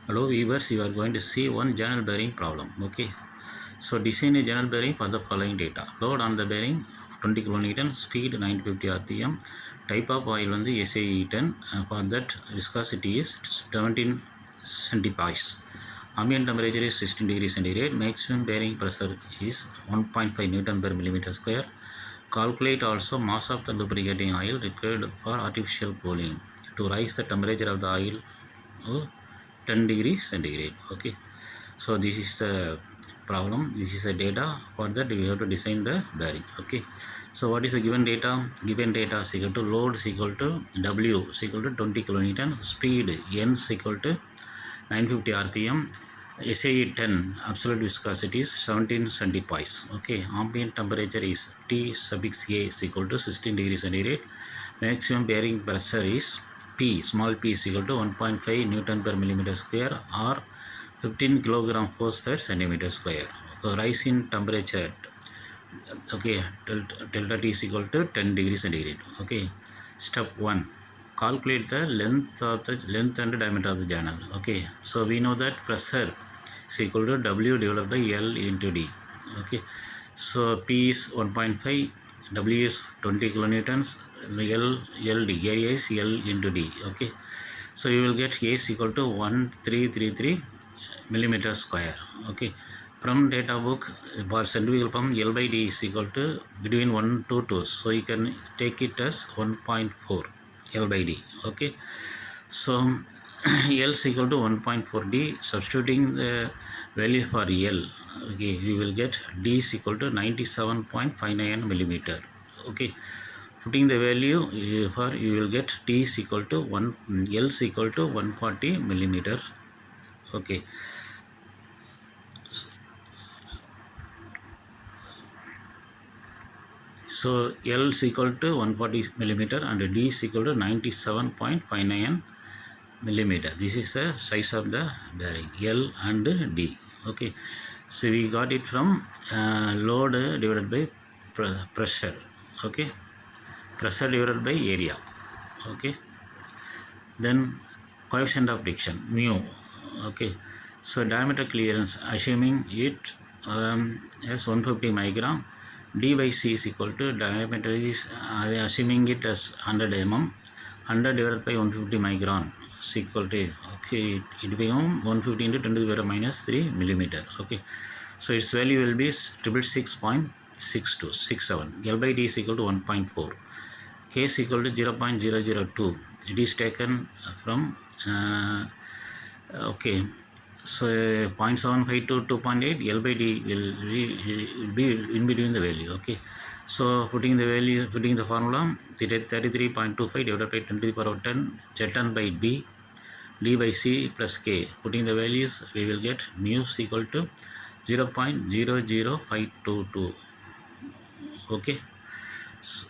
Hello viewers, you are going to see one journal bearing problem. Okay, so design a journal bearing for the following data. Load on the bearing 20 kN, speed 950 rpm, type of oil on the SAE10, for that viscosity is 17 centipies. Ambient temperature is 16 degrees centigrade. Maximum bearing pressure is 1.5 Newton per millimeter square. Calculate also mass of the lubricating oil required for artificial cooling to rise the temperature of the oil 10 degrees centigrade. Okay, so this is the problem, this is the data. For that we have to design the bearing. Okay, so what is the given data? Given data is equal to load is equal to W is equal to 20 kilonewton, speed N is equal to 950 rpm, SAE 10, absolute viscosity is 17 centipies. Okay, ambient temperature is T suffix A is equal to 16 degrees centigrade. Maximum bearing pressure is P, small p is equal to 1.5 Newton per millimeter square or 15 kilogram force per centimeter square. So rise in temperature, okay, delta T is equal to 10 degrees centigrade. Okay, step 1, calculate the length and diameter of the journal. Okay, so we know that pressure is equal to W divided by L into D. Okay, so P is 1.5, W is 20 kilonewtons, LD area is L into D. Okay, so you will get A is equal to 1333 millimeter square. Okay, from data book for centrifugal pump L by D is equal to between 1 to 2, so you can take it as 1.4 L by D. Okay, so L is equal to 1.4 D. Substituting the value for L, okay, we will get D is equal to 97.59 millimeter. Okay, putting the value for, you will get T is equal to 1, L is equal to 140 millimeter. Okay, so L is equal to 140 millimeter and D is equal to 97.59 millimeter. This is the size of the bearing L and D. Okay, so we got it from load divided by pressure. Okay, pressure divided by area. Okay, then coefficient of friction mu. Okay, so diameter clearance, assuming it as 150 micron, D by C is equal to diameter is assuming it as 100 mm, 100 divided by 150 micron is equal to, okay, it become 150 into 10 to the power minus 3 millimeter. Okay, so its value will be 666.6267. L by D is equal to 1.4. K is equal to 0.002. It is taken from okay, so 0.75 to 2.8, L by D will be in between the value. Okay, so putting the formula 33.25 divided by 10 to the power of 10 Z10 by B, D by C plus K. Putting the values, we will get mu is equal to 0.00522. Okay, so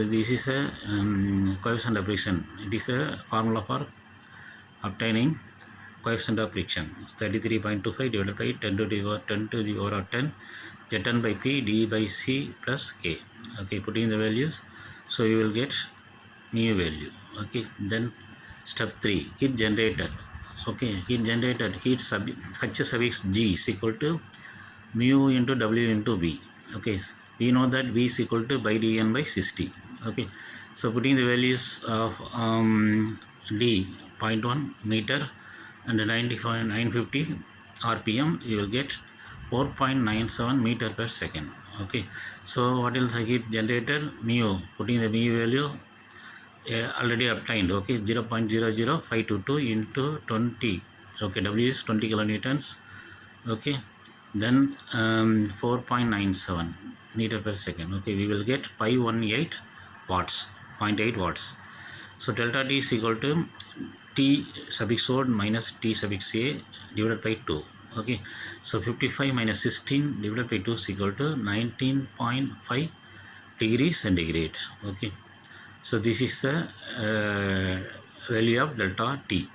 this is a coefficient of friction. It is a formula for obtaining coefficient of friction. 33.25 divided by 10 to the power of 10 Z10 by P, D by C plus K. Okay, putting the values, so you will get mu value. Okay, then step 3, heat generated. Okay, heat generated, H suffix G is equal to mu into W into V. Okay, we know that V is equal to by dN by 60. Okay, so putting the values of D 0.1 meter and 950 rpm, you will get 4.97 meter per second. Okay, so what else I heat generated? Mu, putting the mu value already obtained. Okay, 0.00522 into 20. Okay, W is 20 kilonewtons. Okay, then 4.97 meter per second. Okay, we will get 518 watts, 0.8 watts. So delta T is equal to T suffix O minus T suffix A divided by 2. Okay, so 55 minus 16 divided by 2 is equal to 19.5 degrees centigrade. Okay, so this is the value of delta T.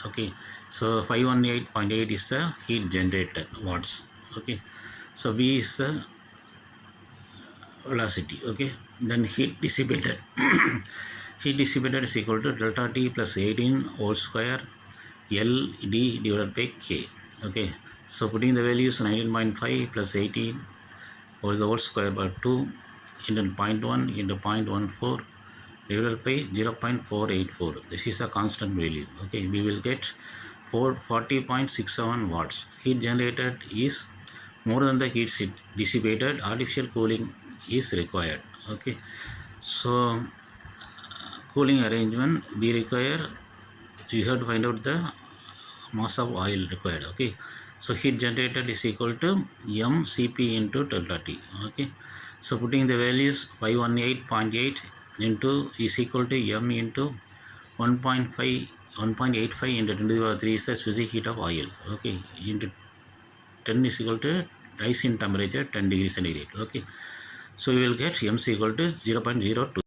Okay, so 518.8 is the heat generated watts. Okay, so V is the velocity. Okay, then heat dissipated. Heat dissipated is equal to delta T plus 18 whole square LD divided by K. Okay, so putting the values 19.5 plus 18 was the whole square by 2 into 0.1 into 0.14 divided by 0.484. This is a constant value. Okay, we will get 40.67 watts. Heat generated is more than the heat dissipated. Artificial cooling is required. Okay, so cooling arrangement we require, you have to find out the mass of oil required. Okay, so heat generated is equal to mcp into delta T. Okay, so putting the values 518.8 into is equal to m into 1.5 1.85 into 10 to the power 3 is the specific heat of oil. Okay, into 10 is equal to rise in temperature 10 degrees centigrade. Okay, so we will get m is equal to 0.02.